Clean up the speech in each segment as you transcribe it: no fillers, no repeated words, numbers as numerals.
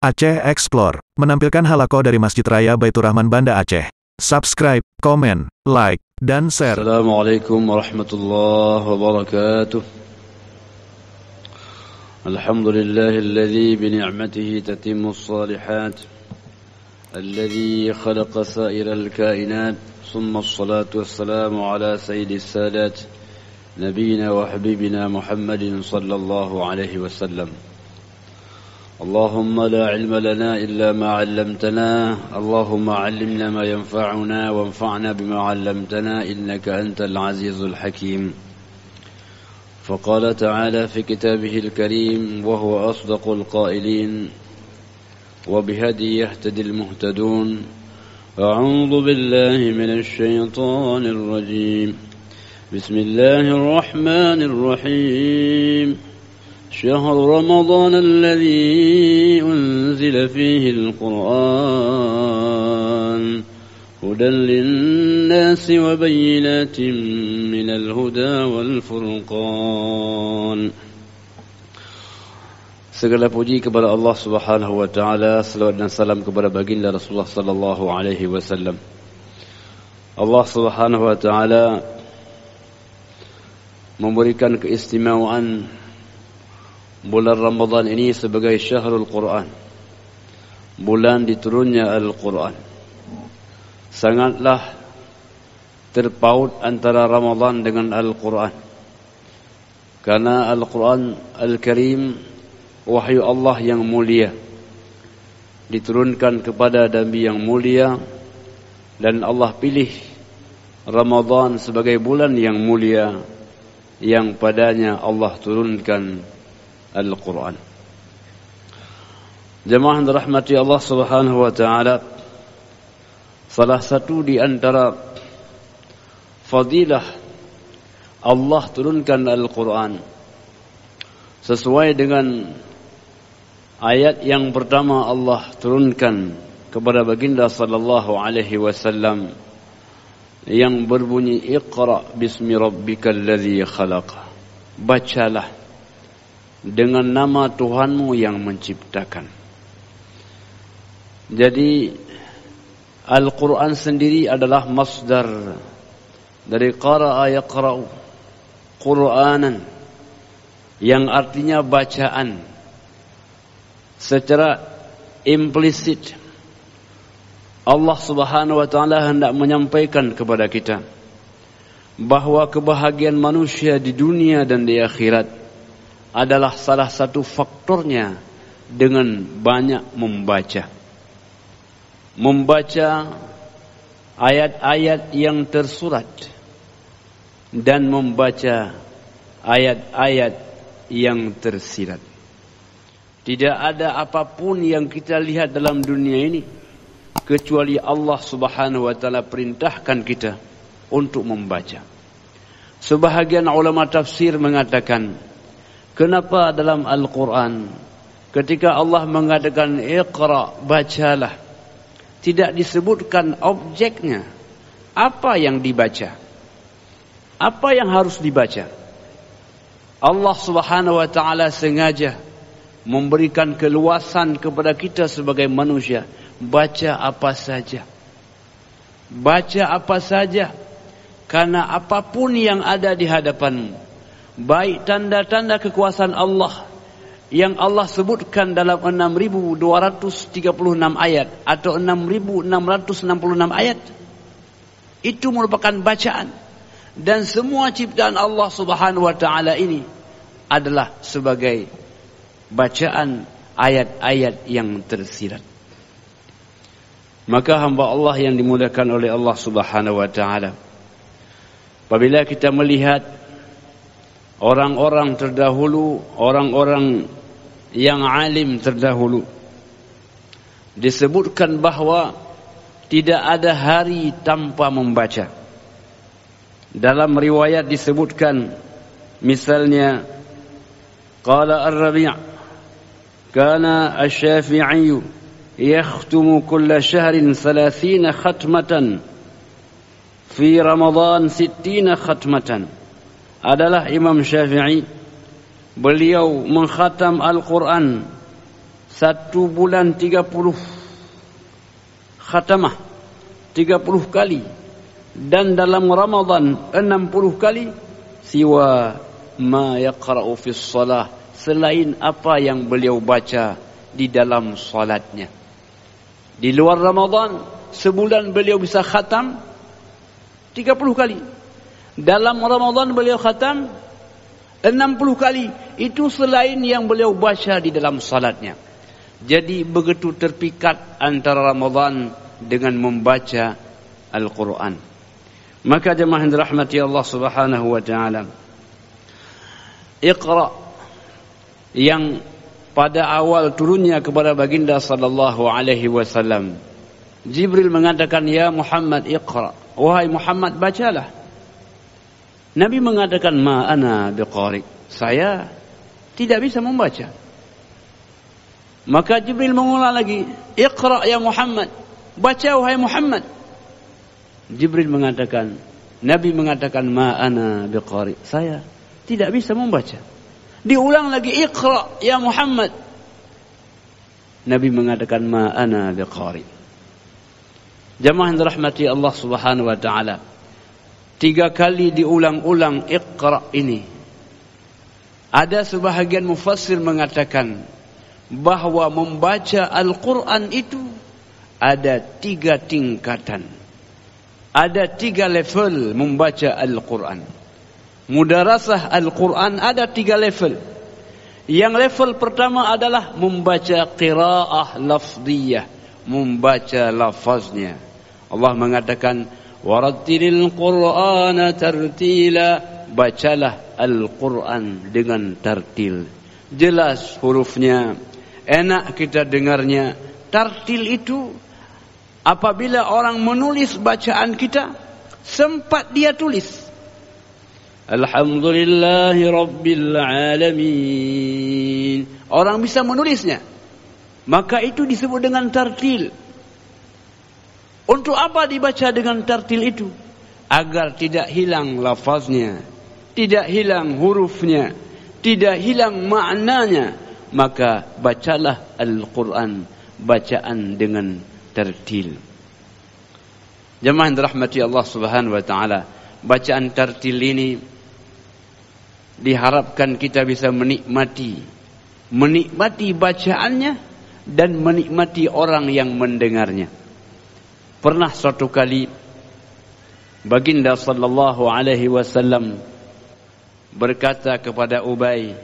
Aceh Explore menampilkan halaqah dari Masjid Raya Baitur Rahman Banda Aceh. Subscribe, komen, like, dan share. Assalamualaikum warahmatullahi wabarakatuh. Alhamdulillahilladzi bini'matihi tatimmus salihat. Alladzi khalaqa sa'iral kainat. Summa assalatu wassalamu ala sayyidis sadat. Nabiyina wa habibina Muhammadin sallallahu alaihi wasallam. اللهم لا علم لنا إلا ما علمتنا اللهم علمنا ما ينفعنا وانفعنا بما علمتنا إنك أنت العزيز الحكيم فقال تعالى في كتابه الكريم وهو أصدق القائلين وبهدي يهتدي المهتدون أعوذ بالله من الشيطان الرجيم بسم الله الرحمن الرحيم شهر رمضان الذي أنزل فيه القرآن هدى للناس وبينات من الهدى والفرقان. Segala puji kepada Allah Subhanahu wa taala, selawat dan salam kepada baginda Rasulullah sallallahu alaihi wasallam. Allah Subhanahu wa taala memberikan keistimewaan bulan Ramadan ini sebagai syahrul Quran, bulan diturunnya Al-Quran. Sangatlah terpaut antara Ramadan dengan Al-Quran, karena Al-Quran Al-Karim wahyu Allah yang mulia, diturunkan kepada Nabi yang mulia, dan Allah pilih Ramadan sebagai bulan yang mulia yang padanya Allah turunkan Al-Quran. Jemaah yang dirahmati Allah Subhanahu wa taala, salah satu di antara fadilah Allah turunkan Al-Quran sesuai dengan ayat yang pertama Allah turunkan kepada baginda sallallahu alaihi wasallam yang berbunyi Iqra bismi rabbikal ladzi khalaq. Bacalah dengan nama Tuhanmu yang menciptakan. Jadi Al-Quran sendiri adalah masdar dari qara'a yaqra'u Qur'anan, yang artinya bacaan. Secara implisit Allah Subhanahu wa taala hendak menyampaikan kepada kita bahwa kebahagiaan manusia di dunia dan di akhirat adalah salah satu faktornya dengan banyak membaca. Membaca ayat-ayat yang tersurat dan membaca ayat-ayat yang tersirat. Tidak ada apapun yang kita lihat dalam dunia ini kecuali Allah Subhanahu wa taala perintahkan kita untuk membaca. Sebahagian ulama tafsir mengatakan, kenapa dalam Al-Quran ketika Allah mengatakan Iqra, bacalah, tidak disebutkan objeknya, apa yang dibaca, apa yang harus dibaca? Allah Subhanahu wa taala sengaja memberikan keluasan kepada kita sebagai manusia, baca apa saja. Baca apa saja, karena apapun yang ada di hadapanmu, baik tanda-tanda kekuasaan Allah yang Allah sebutkan dalam 6.236 ayat atau 6.666 ayat, itu merupakan bacaan. Dan semua ciptaan Allah Subhanahu wa taala ini adalah sebagai bacaan ayat-ayat yang tersirat. Maka hamba Allah yang dimuliakan oleh Allah Subhanahu wa taala, apabila kita melihat orang-orang terdahulu, orang-orang yang alim terdahulu, disebutkan bahwa tidak ada hari tanpa membaca. Dalam riwayat disebutkan, misalnya qala Ar-Rabi' kana Asy-Syafi'i yakhtumu kulla syahrin 30 khatmatan fi Ramadan 60 khatmatan. Adalah Imam Syafi'i, beliau mengkhatam Al-Quran 1 bulan 30 khatamah, 30 kali, dan dalam Ramadan 60 kali, siwa ma yaqra'u fi shalah, selain apa yang beliau baca di dalam salatnya. Di luar Ramadan sebulan beliau bisa khatam 30 kali. Dalam Ramadan beliau khatam 60 kali. Itu selain yang beliau baca di dalam salatnya. Jadi begitu terpikat antara Ramadan dengan membaca Al-Quran. Maka jemaah yang dirahmati Allah Subhanahu wa taala, Iqra yang pada awal turunnya kepada baginda sallallahu alaihi wasallam, Jibril mengatakan, ya Muhammad Iqra, wahai Muhammad bacalah. Nabi mengatakan, ma ana biqari, saya tidak bisa membaca. Maka Jibril mengulang lagi, Iqra ya Muhammad, baca wahai Muhammad. Jibril mengatakan, Nabi mengatakan, ma ana biqari, saya tidak bisa membaca. Diulang lagi, Iqra ya Muhammad. Nabi mengatakan, ma ana biqari. Jamaah yang dirahmati Allah Subhanahu wa taala, 3 kali diulang-ulang Iqra ini. Ada sebahagian mufassir mengatakan bahwa membaca Al-Quran itu ada 3 tingkatan. Ada 3 level membaca Al-Quran. Mudarasah Al-Quran ada 3 level. Yang level pertama adalah membaca qiraah lafziyah, membaca lafaznya. Allah mengatakan, warattilil Qur'ana tartila, bacalah Al-Quran dengan tartil. Jelas hurufnya, enak kita dengarnya. Tartil itu apabila orang menulis bacaan kita, sempat dia tulis Alhamdulillahi Rabbil Alamin, orang bisa menulisnya, maka itu disebut dengan tartil. Untuk apa dibaca dengan tartil itu? Agar tidak hilang lafaznya, tidak hilang hurufnya, tidak hilang maknanya. Maka bacalah Al-Quran bacaan dengan tartil. Jemaah yang dirahmati Allah Subhanahu wa taala, bacaan tartil ini diharapkan kita bisa menikmati bacaannya dan menikmati orang yang mendengarnya. Pernah suatu kali baginda sallallahu alaihi wasallam berkata kepada Ubay,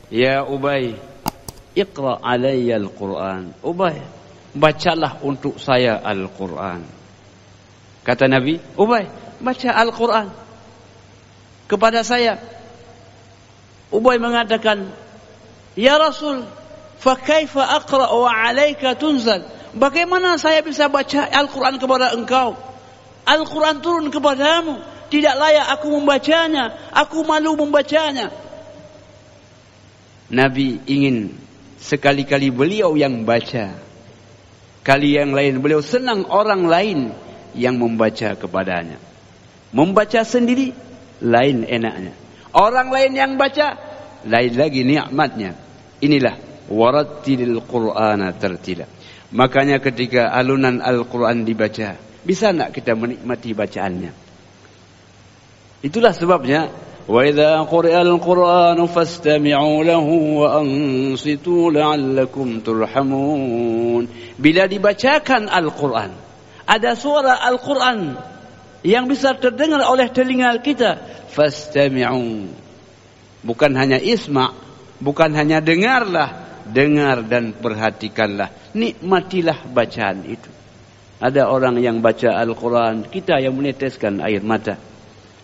ya Ubay, Iqra alayya al-Quran. Ubay, bacalah untuk saya Al-Quran. Kata Nabi, Ubay, baca Al-Quran kepada saya. Ubay mengatakan, ya Rasul, fa kaifa aqra wa alayka tunzal? Bagaimana saya bisa baca Al-Quran kepada engkau? Al-Quran turun kepadamu, tidak layak aku membacanya, aku malu membacanya. Nabi ingin sekali-kali beliau yang baca, kali yang lain beliau senang orang lain yang membaca kepadanya. Membaca sendiri lain enaknya, orang lain yang baca lain lagi nikmatnya. Inilah warattilil Qur'ana tartila. Makanya ketika alunan Al-Quran dibaca, bisa nak kita menikmati bacaannya? Itulah sebabnya, wa idza quri'al Qur'anu fastami'u lahu wa ansitu la'allakum turhamun. Bila dibacakan Al-Quran, ada suara Al-Quran yang bisa terdengar oleh telinga kita, fastami'u. Bukan hanya isma', bukan hanya dengarlah, dengar dan perhatikanlah, nikmatilah bacaan itu. Ada orang yang baca Al-Quran, kita yang meneteskan air mata,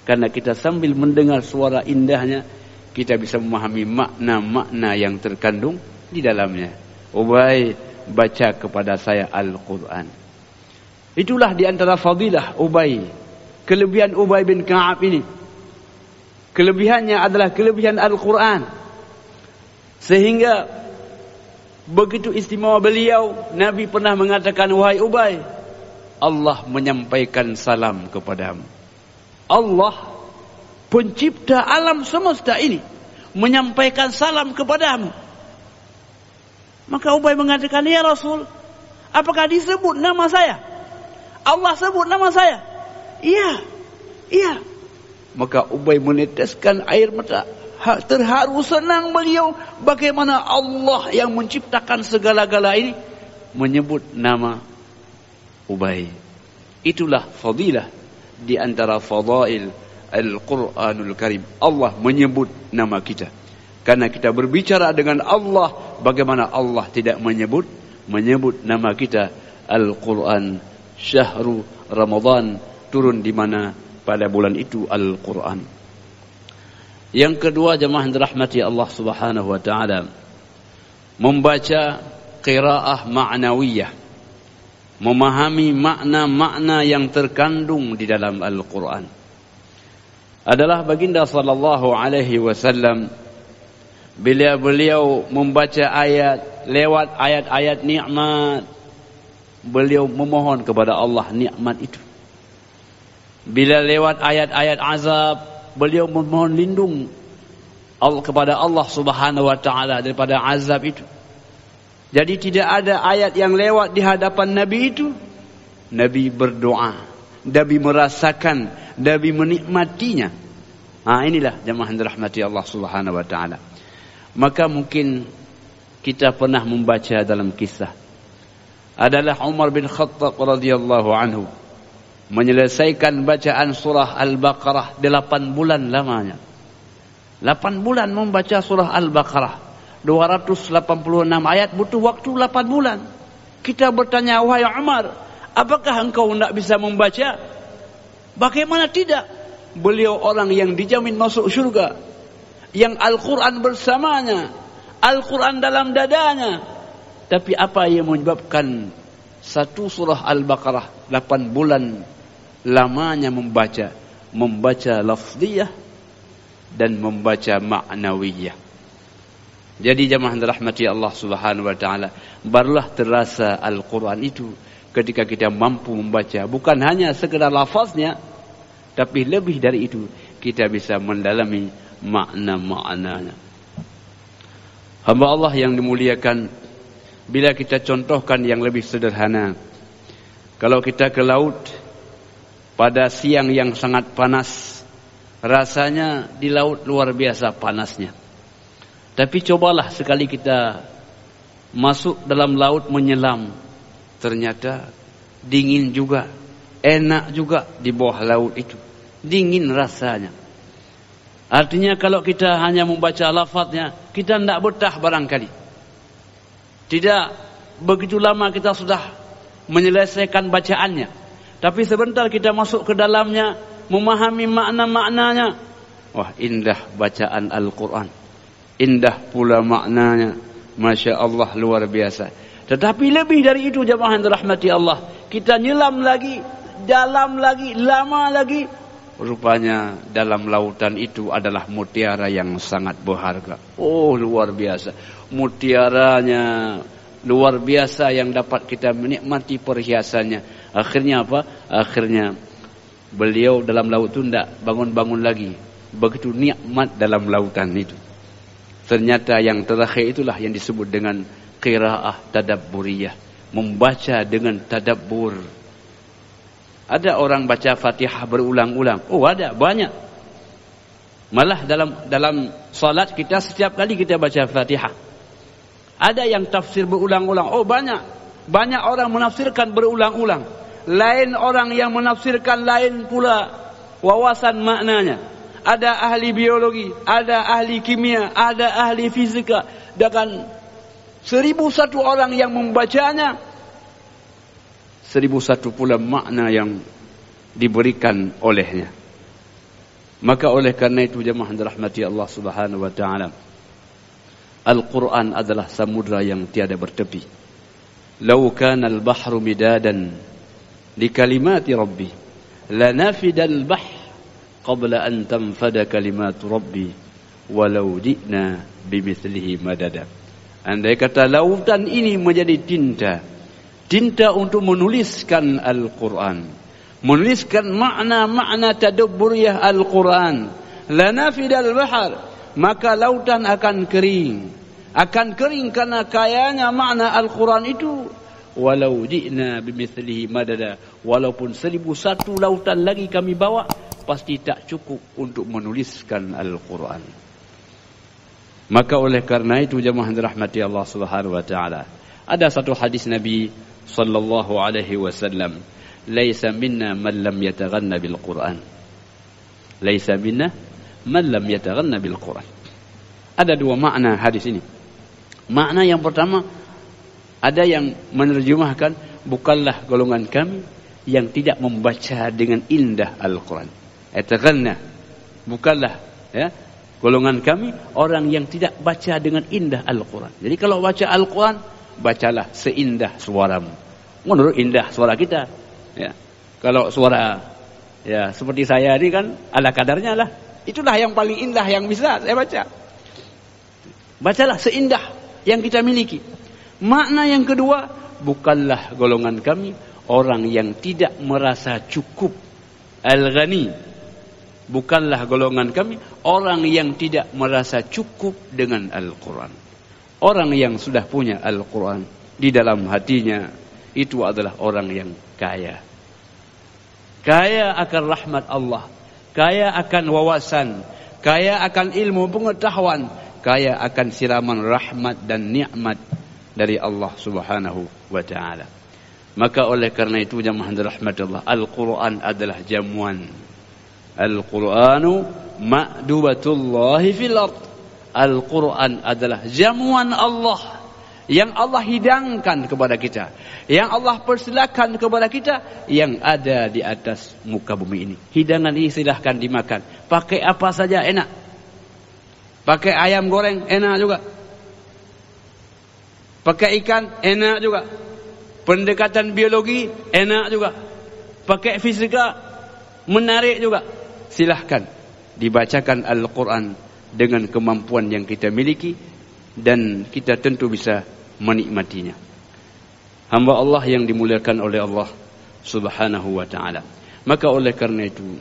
karena kita sambil mendengar suara indahnya, kita bisa memahami makna-makna yang terkandung di dalamnya. Ubay, baca kepada saya Al-Quran. Itulah di antara fadilah Ubay, kelebihan Ubay bin Ka'ab ini. Kelebihannya adalah kelebihan Al-Quran, sehingga begitu istimewa beliau. Nabi pernah mengatakan, wahai Ubay, Allah menyampaikan salam kepadamu. Allah pencipta alam semesta ini menyampaikan salam kepadamu. Maka Ubay mengatakan, ya Rasul, apakah disebut nama saya? Allah sebut nama saya? Iya. Maka Ubay meneteskan air mata. Terharu, senang beliau. Bagaimana Allah yang menciptakan segala-gala ini menyebut nama Ubay. Itulah fadilah di antara fadail Al-Quranul Karim. Allah menyebut nama kita. Karena kita berbicara dengan Allah, bagaimana Allah tidak menyebut nama kita. Al-Quran, Syahru Ramadan, turun di mana pada bulan itu Al-Quran. Yang kedua, jemaah yang dirahmati Allah Subhanahu wa taala, membaca qiraah ma'nawiyah, memahami makna-makna yang terkandung di dalam Al-Quran. Adalah baginda sallallahu alaihi wasallam, bila beliau membaca ayat, lewat ayat-ayat nikmat, beliau memohon kepada Allah nikmat itu. Bila lewat ayat-ayat azab, beliau memohon lindung kepada Allah Subhanahu wa taala daripada azab itu. Jadi tidak ada ayat yang lewat di hadapan Nabi itu, Nabi berdoa, Nabi merasakan, Nabi menikmatinya. Inilah jemaah yang dirahmati Allah Subhanahu wa taala. Maka mungkin kita pernah membaca dalam kisah, adalah Umar bin Khattab radhiyallahu anhu menyelesaikan bacaan surah Al-Baqarah 8 bulan lamanya. 8 bulan membaca surah Al-Baqarah, 286 ayat, butuh waktu 8 bulan. Kita bertanya, wahai Umar, apakah engkau tidak bisa membaca? Bagaimana tidak? Beliau orang yang dijamin masuk syurga, yang Al-Quran bersamanya, Al-Quran dalam dadanya. Tapi apa yang menyebabkan satu surah Al-Baqarah 8 bulan lamanya membaca lafziyah dan membaca ma'nawiyah. Jadi jemaah dirahmati Allah Subhanahu wa taala, barulah terasa Al-Quran itu ketika kita mampu membaca, bukan hanya sekedar lafaznya, tapi lebih dari itu kita bisa mendalami makna-maknanya. Hamba Allah yang dimuliakan, bila kita contohkan yang lebih sederhana, kalau kita ke laut pada siang yang sangat panas, rasanya di laut luar biasa panasnya. Tapi cobalah sekali kita masuk dalam laut menyelam, ternyata dingin juga, enak juga di bawah laut itu, dingin rasanya. Artinya kalau kita hanya membaca lafaznya, kita tidak betah barangkali. Tidak begitu lama kita sudah menyelesaikan bacaannya. Tapi sebentar kita masuk ke dalamnya, memahami makna-maknanya. Wah, indah bacaan Al-Quran. Indah pula maknanya. Masya Allah, luar biasa. Tetapi lebih dari itu jemaah yang dirahmati Allah, kita nyelam lagi, dalam lagi, lama lagi. Rupanya dalam lautan itu adalah mutiara yang sangat berharga. Oh, luar biasa. Mutiaranya luar biasa yang dapat kita menikmati perhiasannya. Akhirnya apa? Akhirnya beliau dalam laut itu tidak bangun-bangun lagi. Begitu nikmat dalam lautan itu. Ternyata yang terakhir itulah yang disebut dengan qiraah tadabburiyah. Membaca dengan tadabbur. Ada orang baca Fatihah berulang-ulang. Oh, ada, banyak. Malah dalam salat kita setiap kali kita baca Fatihah. Ada yang tafsir berulang-ulang. Oh, banyak. Banyak orang menafsirkan berulang-ulang. Lain orang yang menafsirkan lain pula wawasan maknanya. Ada ahli biologi, ada ahli kimia, ada ahli fisika. Dan 1001 orang yang membacanya, 1001 pula makna yang diberikan olehnya. Maka oleh karena itu jemaah dirahmati Allah Subhanahu wa taala, Al-Quran adalah samudra yang tiada bertepi. Lau kana al-bahru midadan li kalimati rabbi lanafida al-bahr qabla an tanfada kalimatu rabbi walau ji'na bimithlihi madada. Andai kata lautan ini menjadi tinta untuk menuliskan Al-Quran, menuliskan makna-makna tadabburiyah Al-Quran, lanafidal bahar, maka lautan akan kering, akan kering karena kayanya makna Al-Quran itu. Walau ji'na bimithlihi madada, walaupun 1001 lautan lagi kami bawa, pasti tak cukup untuk menuliskan Al-Quran. Maka oleh karena itu jemaah dirahmati Allah Subhanahu wa taala, ada satu hadis Nabi sallallahu alaihi wasallam, laisa minna man lam yataghanna bil Quran. Laisa minna man lam yataghanna bil Quran. Ada dua makna hadis ini. Makna yang pertama, ada yang menerjemahkan, bukanlah golongan kami yang tidak membaca dengan indah Al-Quran. Yataghanna, bukanlah golongan kami orang yang tidak baca dengan indah Al-Quran. Jadi kalau baca Al-Quran, bacalah seindah suaramu. Menurut indah suara kita. Ya. Kalau suara seperti saya ini kan ala kadarnya lah. Itulah yang paling indah yang bisa saya baca. Bacalah seindah yang kita miliki. Makna yang kedua, bukanlah golongan kami orang yang tidak merasa cukup. Al-ghani, bukanlah golongan kami orang yang tidak merasa cukup dengan Al-Quran. Orang yang sudah punya Al-Quran di dalam hatinya, itu adalah orang yang kaya. Kaya akan rahmat Allah, kaya akan wawasan, kaya akan ilmu pengetahuan, kaya akan siraman rahmat dan nikmat dari Allah Subhanahu wa taala. Maka oleh karena itu jemaah rahmatullah, Al-Quran adalah jamuan. Al-Quranu ma'dubatullahi fil ard. Al-Quran adalah jamuan Allah yang Allah hidangkan kepada kita, yang Allah persilakan kepada kita, yang ada di atas muka bumi ini. Hidangan ini silahkan dimakan. Pakai apa saja enak. Pakai ayam goreng enak juga. Pakai ikan enak juga. Pendekatan biologi enak juga. Pakai fisika menarik juga. Silahkan dibacakan Al-Quran dengan kemampuan yang kita miliki, dan kita tentu bisa menikmatinya. Hamba Allah yang dimuliakan oleh Allah Subhanahu wa taala. Maka oleh karena itu,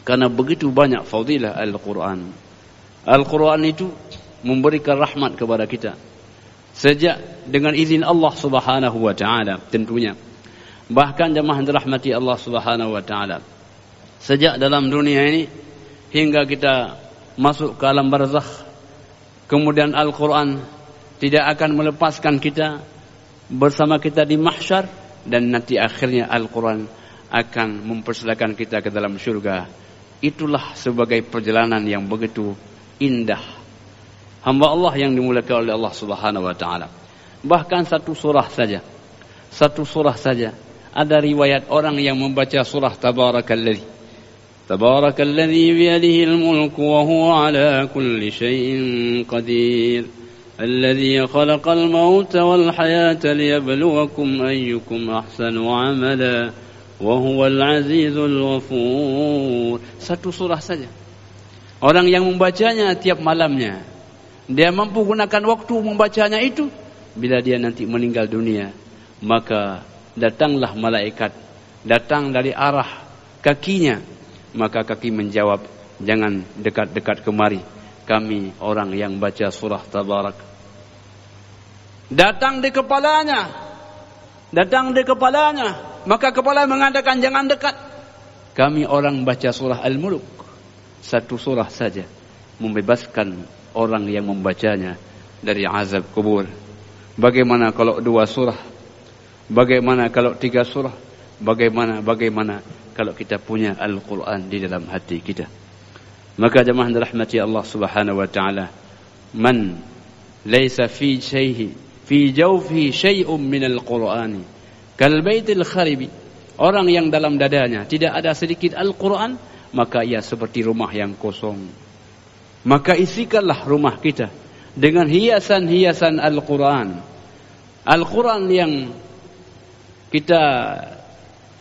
karena begitu banyak fadilah Al-Quran, Al-Quran itu memberikan rahmat kepada kita. Sejak dengan izin Allah Subhanahu wa taala tentunya. Bahkan jemaah dirahmati Allah Subhanahu wa taala, sejak dalam dunia ini hingga kita masuk ke alam barzakh, kemudian Al-Quran tidak akan melepaskan kita bersama kita di mahsyar, dan nanti akhirnya Al-Quran akan mempersilakan kita ke dalam syurga. Itulah sebagai perjalanan yang begitu indah. Hamba Allah yang dimuliakan oleh Allah Subhanahu wa taala. Bahkan satu surah saja ada riwayat orang yang membaca surah Tabarakalladzi. Tabarakalladzi biyadihi al-mulku wa huwa ala kulli syai'in qadir. Alladzi khalaqal mauta wal hayata liyabluwakum ayyukum ahsanu amala wa huwal azizul ghafur. Satu surah saja. Orang yang membacanya tiap malamnya, dia mampu gunakan waktu membacanya itu. Bila dia nanti meninggal dunia, maka datanglah malaikat, datang dari arah kakinya. Maka kaki menjawab, jangan dekat-dekat kemari, kami orang yang baca surah Tabarak. Datang di kepalanya, maka kepala mengatakan jangan dekat, kami orang baca surah Al-Mulk. Satu surah saja membebaskan orang yang membacanya dari azab kubur. Bagaimana kalau 2 surah? Bagaimana kalau 3 surah? Bagaimana kalau kita punya Al-Quran di dalam hati kita? Maka jemaah dirahmati Allah Subhanahu wa taala, man laysa fi jawfihi syai'un min al-Qur'ani kal baitil kharibi. Orang yang dalam dadanya tidak ada sedikit Al-Quran, maka ia seperti rumah yang kosong. Maka isikanlah rumah kita dengan hiasan-hiasan Al-Quran. Al-Quran yang kita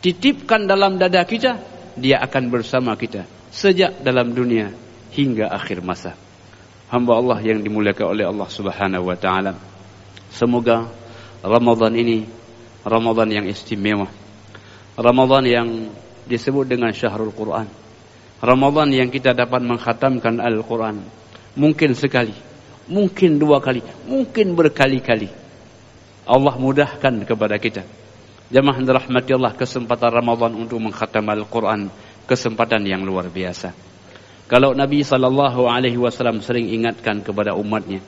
titipkan dalam dada kita, dia akan bersama kita sejak dalam dunia hingga akhir masa. Hamba Allah yang dimuliakan oleh Allah Subhanahu wa taala, semoga Ramadan ini Ramadan yang istimewa, Ramadan yang disebut dengan Syahrul Quran, Ramadan yang kita dapat mengkhatamkan Al-Quran. Mungkin sekali mungkin 2 kali, mungkin berkali-kali. Allah mudahkan kepada kita. Jamaah dirahmati Allah, kesempatan Ramadan untuk mengkhatam Al-Quran, kesempatan yang luar biasa. Kalau Nabi SAW sering ingatkan kepada umatnya,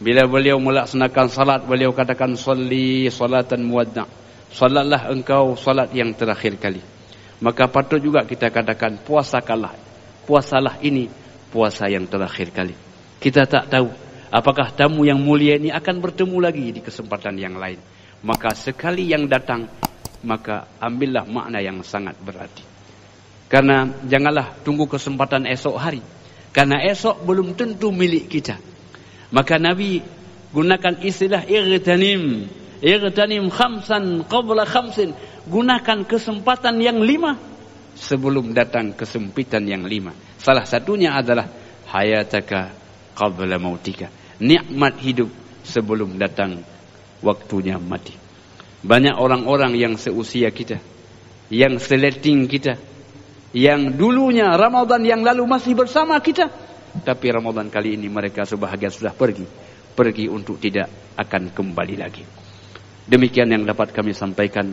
bila beliau melaksanakan salat, beliau katakan, "Shalli salatan muwadda'." Salatlah engkau salat yang terakhir kali. Maka patut juga kita katakan, puasalah ini puasa yang terakhir kali. Kita tak tahu apakah tamu yang mulia ini akan bertemu lagi di kesempatan yang lain. Maka sekali yang datang, maka ambillah makna yang sangat berarti. Karena janganlah tunggu kesempatan esok hari. Karena esok belum tentu milik kita. Maka Nabi gunakan istilah Igtanim khamsan qabla khamsin. Gunakan kesempatan yang 5 sebelum datang kesempitan yang 5. Salah satunya adalah hayataka qabla mautika. Nikmat hidup sebelum datang waktunya mati. Banyak orang-orang yang seusia kita, yang seleting kita, yang dulunya Ramadan yang lalu masih bersama kita, tapi Ramadan kali ini mereka sebahagian sudah pergi untuk tidak akan kembali lagi. Demikian yang dapat kami sampaikan.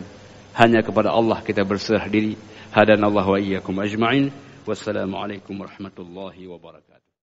Hanya kepada Allah kita berserah diri. Hadanallahu wa iyyakum ajma'in. Wassalamualaikum warahmatullahi wabarakatuh.